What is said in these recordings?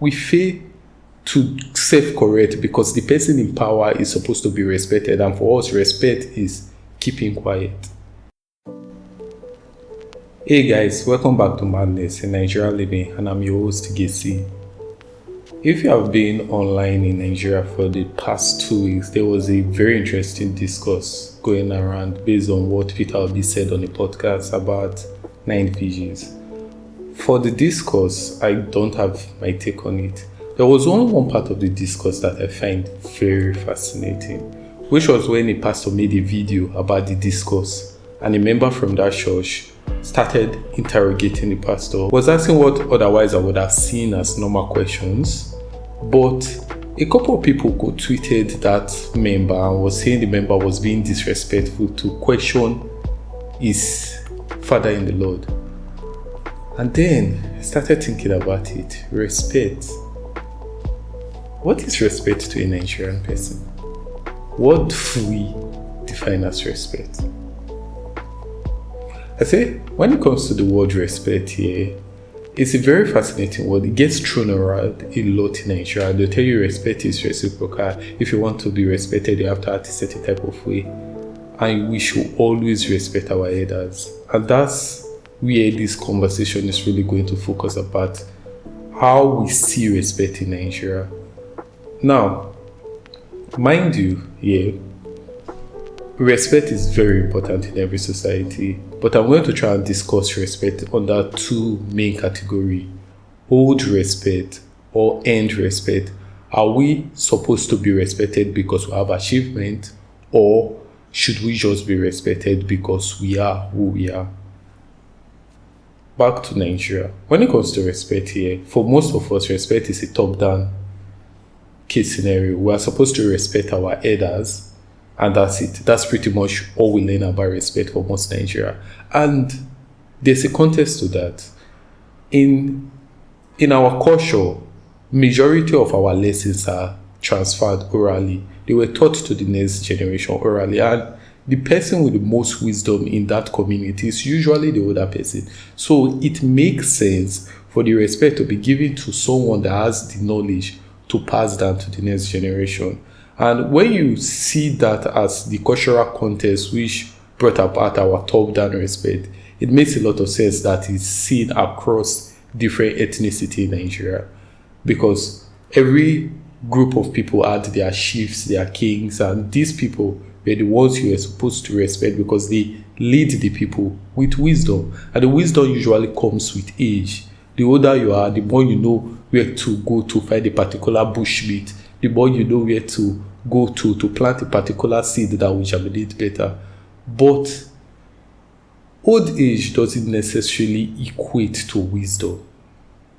we fail to self-correct because the person in power is supposed to be respected, and for us, respect is keeping quiet. Hey guys, welcome back to Madness in Nigeria Living, and I'm your host Gesi. If you have been online in Nigeria for the past 2 weeks, there was a very interesting discourse going around based on what Peter Obi said on a podcast about 9 Fiji's. For the discourse, I don't have my take on it. There was only one part of the discourse that I find very fascinating, which was when a pastor made a video about the discourse, and a member from that church started interrogating the pastor, was asking what otherwise I would have seen as normal questions, but a couple of people tweeted that member and was saying the member was being disrespectful to question his father in the Lord. And then I started thinking about it. Respect. What is respect to a Nigerian person? What do we define as respect? I say, when it comes to the word respect here, it's a very fascinating word. It gets thrown around a lot in Nigeria. They'll tell you respect is reciprocal. If you want to be respected, you have to act a certain type of way. And we should always respect our elders. And that's where this conversation is really going to focus about how we see respect in Nigeria. Now, mind you, respect is very important in every society, but I'm going to try and discuss respect under two main categories: old respect or earned respect. Are we supposed to be respected because we have achievement, or should we just be respected because we are who we are? Back to Nigeria. When it comes to respect here, for most of us, respect is a top-down case scenario. We are supposed to respect our elders, and that's it. That's pretty much all we learn about respect for most Nigeria. And there's a context to that. In our culture, majority of our lessons are transferred orally. They were taught to the next generation orally. And the person with the most wisdom in that community is usually the older person. So it makes sense for the respect to be given to someone that has the knowledge to pass down to the next generation. And when you see that as the cultural context which brought about our top-down respect, it makes a lot of sense that it's seen across different ethnicity in Nigeria. Because every group of people had their chiefs, their kings, and these people were the ones you were supposed to respect because they lead the people with wisdom. And the wisdom usually comes with age. The older you are, the more you know where to go to find a particular bushmeat, the more you know where to go to plant a particular seed that will germinate better. But old age doesn't necessarily equate to wisdom.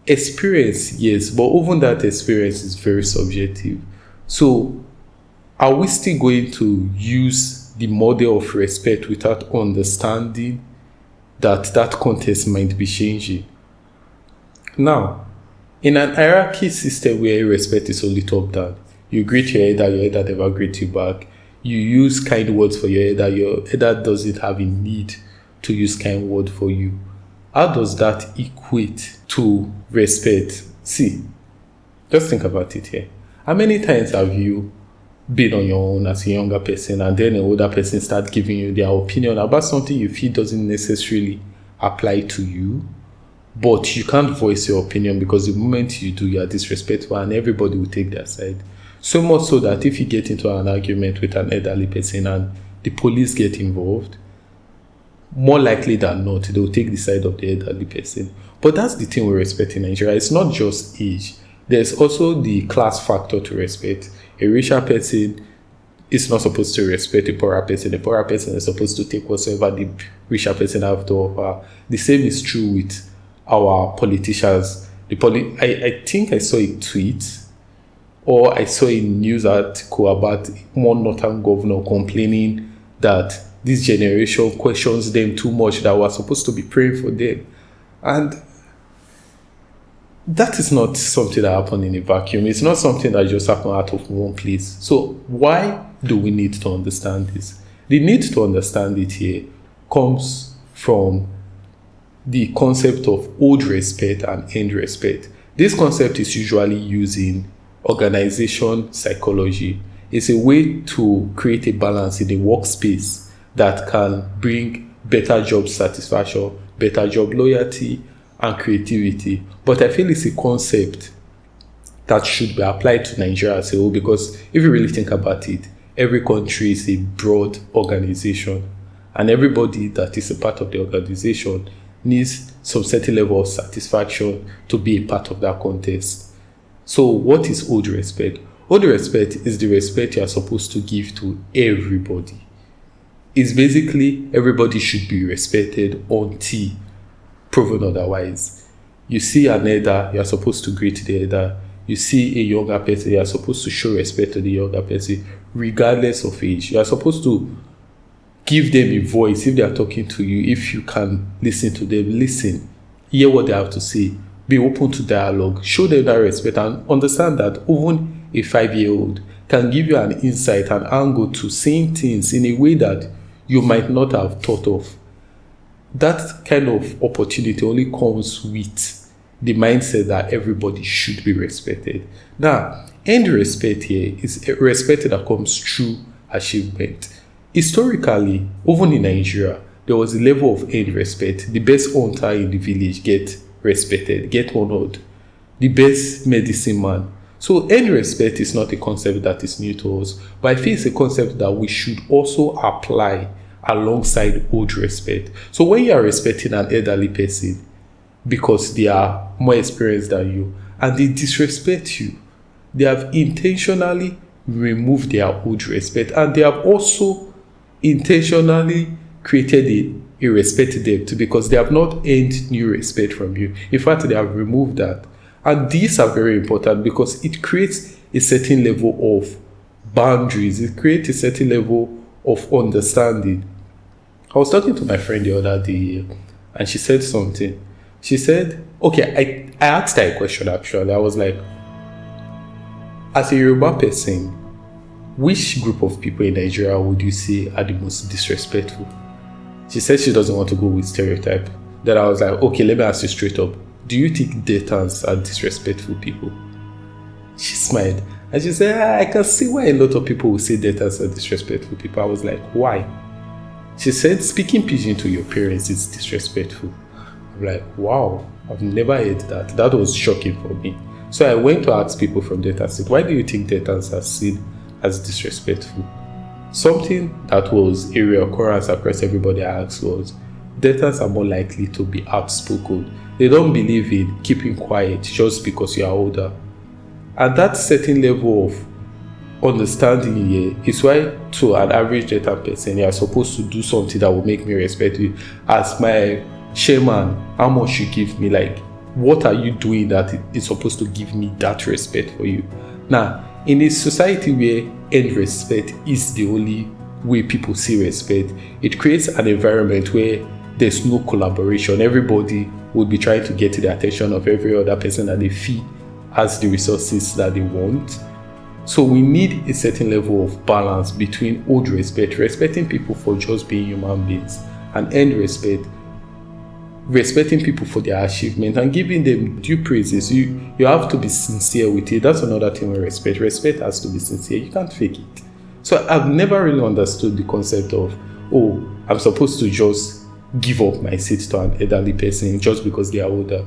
Experience, yes, but even that experience is very subjective. So, are we still going to use the model of respect without understanding that context might be changing? Now, in an hierarchy system where respect is only top-down, you greet your elder never greet you back. You use kind words for your elder doesn't have a need to use kind word for you. How does that equate to respect? See, just think about it here. How many times have you been on your own as a younger person and then an older person starts giving you their opinion about something you feel doesn't necessarily apply to you, but you can't voice your opinion because the moment you do, you are disrespectful and everybody will take their side? So much so that if you get into an argument with an elderly person and the police get involved, more likely than not, they will take the side of the elderly person. But that's the thing we respect in Nigeria. It's not just age. There's also the class factor to respect. A richer person is not supposed to respect a poorer person. A poorer person is supposed to take whatsoever the richer person have to offer. The same is true with our politicians. I think I saw a tweet or I saw a news article about one northern governor complaining that this generation questions them too much, that we're supposed to be praying for them. And that is not something that happened in a vacuum. It's not something that just happened out of one place. So why do we need to understand this? The need to understand it here comes from the concept of old respect and end respect. This concept is usually used in organization psychology. It's a way to create a balance in the workspace that can bring better job satisfaction, better job loyalty, and creativity. But I feel it's a concept that should be applied to Nigeria as a whole, because if you really think about it, every country is a broad organization, and everybody that is a part of the organization needs some certain level of satisfaction to be a part of that context. So what is owed respect? Owed respect is the respect you are supposed to give to everybody. It's basically everybody should be respected until proven otherwise. You see an elder, you are supposed to greet the elder. You see a younger person, you are supposed to show respect to the younger person, regardless of age. You are supposed to give them a voice if they are talking to you. If you can listen to them, listen, hear what they have to say, be open to dialogue, show them that respect, and understand that even a 5-year-old can give you an insight and angle to seeing things in a way that you might not have thought of. That kind of opportunity only comes with the mindset that everybody should be respected. Now, earned respect here is a respect that comes through achievement. Historically, even in Nigeria, there was a level of earned respect. The best hunter in the village get respected, get honored. The best medicine man. So earned respect is not a concept that is new to us, but I feel it's a concept that we should also apply alongside owed respect. So when you are respecting an elderly person because they are more experienced than you and they disrespect you, they have intentionally removed their owed respect, and they have also intentionally created a respect debt because they have not earned new respect from you. In fact, they have removed that. And these are very important because it creates a certain level of boundaries. It creates a certain level of understanding. I was talking to my friend the other day and she said something. She said, okay, I asked her a question actually. I was like, as a Yoruba person, which group of people in Nigeria would you say are the most disrespectful? She said she doesn't want to go with stereotype. Then I was like, okay, let me ask you straight up. Do you think Deltans are disrespectful people? She smiled and she said, I can see why a lot of people will say Deltans are disrespectful people. I was like, why? She said, speaking pidgin to your parents is disrespectful. I'm like, wow, I've never heard that. That was shocking for me. So I went to ask people from Delta State, why do you think Deltans are seen as disrespectful? Something that was a reoccurrence across everybody I asked was, Deltans are more likely to be outspoken. They don't believe in keeping quiet just because you are older. And that certain level of understanding here is why to an average Delta person, you are supposed to do something that will make me respect you. As my chairman, how much you give me? Like, what are you doing that is supposed to give me that respect for you? Now, in a society where earned respect is the only way people see respect, it creates an environment where there's no collaboration. Everybody would be trying to get to the attention of every other person that they feel has the resources that they want. So we need a certain level of balance between owed respect, respecting people for just being human beings, and earned respect, respecting people for their achievement and giving them due praises. You have to be sincere with it. That's another thing with respect. Respect has to be sincere. You can't fake it. So I've never really understood the concept of, oh, I'm supposed to just give up my seat to an elderly person just because they are older.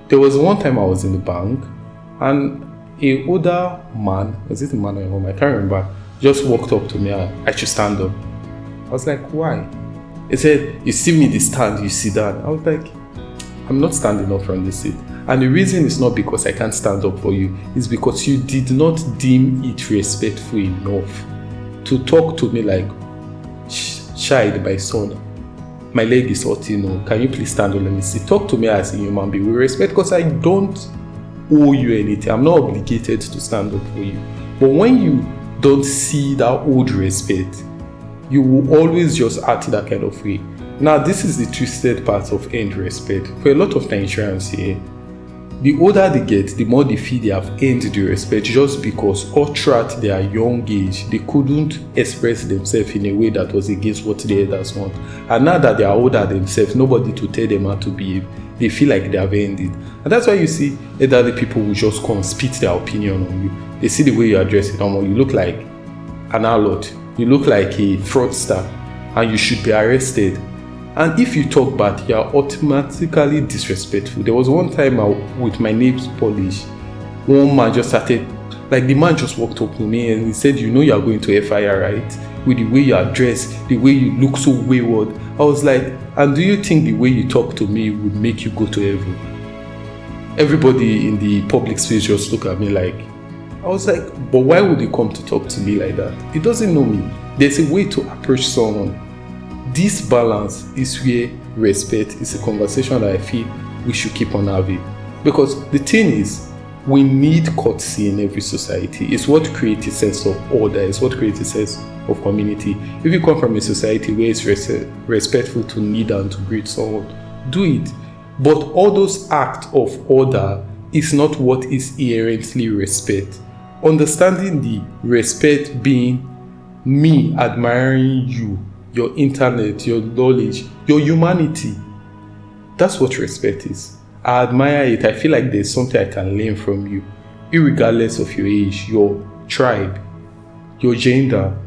There was one time I was in the bank and a older man, was it a man or a woman? I can't remember, just walked up to me and I should stand up. I was like, why? He said, you see me the stand, you sit down. I was like, I'm not standing up from the seat. And the reason is not because I can't stand up for you, it's because you did not deem it respectful enough to talk to me like, child, my son, my leg is hurting, can you please stand up, let me sit. Talk to me as a human being with respect, because I don't owe you anything. I'm not obligated to stand up for you. But when you don't see that old respect, you will always just act that kind of way. Now, this is the twisted part of earned respect. For a lot of Nigerians here, the older they get, the more they feel they have earned the respect just because all throughout their young age, they couldn't express themselves in a way that was against what the elders want. And now that they are older themselves, nobody to tell them how to behave. they feel like they have earned it. And that's why you see elderly people will just come spit their opinion on you. They see the way you address it, you look like an harlot, you look like a fraudster, and you should be arrested. And if you talk bad, you are automatically disrespectful. There was one time with my nails polish, one man just started, like the man just walked up to me and he said, you know you are going to fire, right? With the way you are dressed, the way you look so wayward. I was like, and do you think the way you talk to me would make you go to heaven? Everybody in the public space just looked at me like, I was like, but why would he come to talk to me like that? He doesn't know me. There's a way to approach someone. This balance is where respect is a conversation that I feel we should keep on having. Because the thing is, we need courtesy in every society. It's what creates a sense of order. It's what creates a sense of community. If you come from a society where it's respectful to kneel and to greet someone, do it. But all those acts of order is not what is inherently respect. Understanding the respect being me admiring you, your intellect, your knowledge, your humanity. That's what respect is. I admire it. I feel like there's something I can learn from you, irregardless of your age, your tribe, your gender.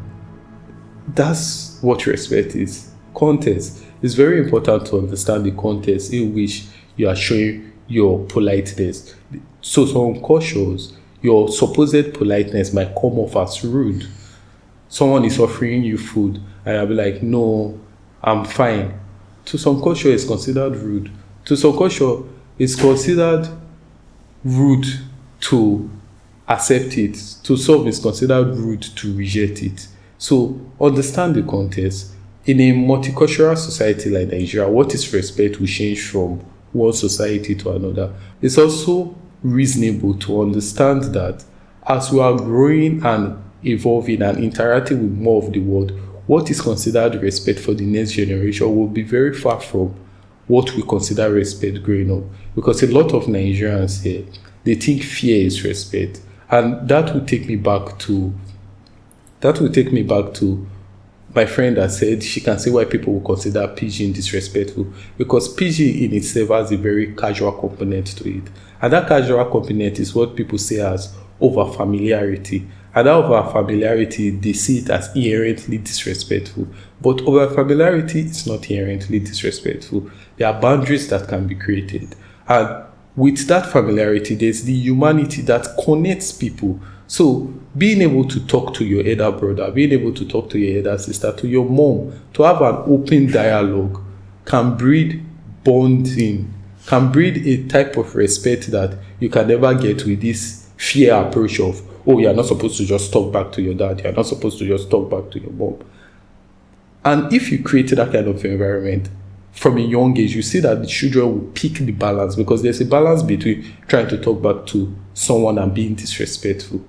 That's what respect is. Context. It's very important to understand the context in which you are showing your politeness. So some cultures, your supposed politeness might come off as rude. Someone is offering you food and I'll be like, no, I'm fine. To some culture, it's considered rude. To some culture, it's considered rude to accept it. To some, it's considered rude to reject it. So understand the context. In a multicultural society like Nigeria, what is respect will change from one society to another. It's also reasonable to understand that as we are growing and evolving and interacting with more of the world, what is considered respect for the next generation will be very far from what we consider respect growing up. Because a lot of Nigerians here, they think fear is respect. And that will take me back to my friend that said she can see why people will consider pijin disrespectful. Because pijin in itself has a very casual component to it. And that casual component is what people say as over familiarity. And that over familiarity, they see it as inherently disrespectful. But over familiarity is not inherently disrespectful. There are boundaries that can be created. And with that familiarity, there's the humanity that connects people. So being able to talk to your elder brother, being able to talk to your elder sister, to your mom, to have an open dialogue can breed bonding, can breed a type of respect that you can never get with this fear approach of, oh, you're not supposed to just talk back to your dad, you're not supposed to just talk back to your mom. And if you create that kind of environment from a young age, you see that the children will pick the balance, because there's a balance between trying to talk back to someone and being disrespectful.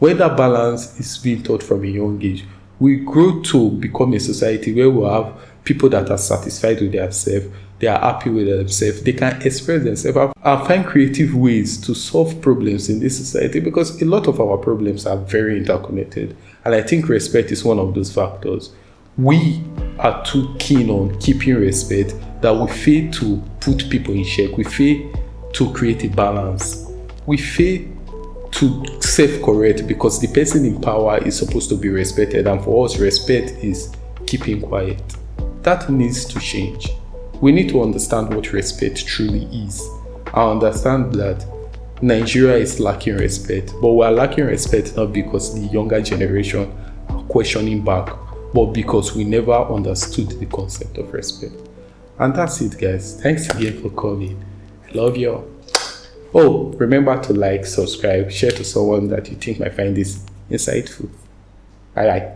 When that balance is being taught from a young age, we grow to become a society where we have people that are satisfied with themselves, they are happy with themselves, they can express themselves and find creative ways to solve problems in this society, because a lot of our problems are very interconnected. And I think respect is one of those factors. We are too keen on keeping respect that we fail to put people in check. We fail to create a balance. We fail to self-correct, because the person in power is supposed to be respected, and for us, respect is keeping quiet. That needs to change. We need to understand what respect truly is. I understand that Nigeria is lacking respect, but we are lacking respect not because the younger generation are questioning back, but because we never understood the concept of respect. And that's it, guys. Thanks again for coming. I love you all. Oh, remember to like, subscribe, share to someone that you think might find this insightful. Bye bye.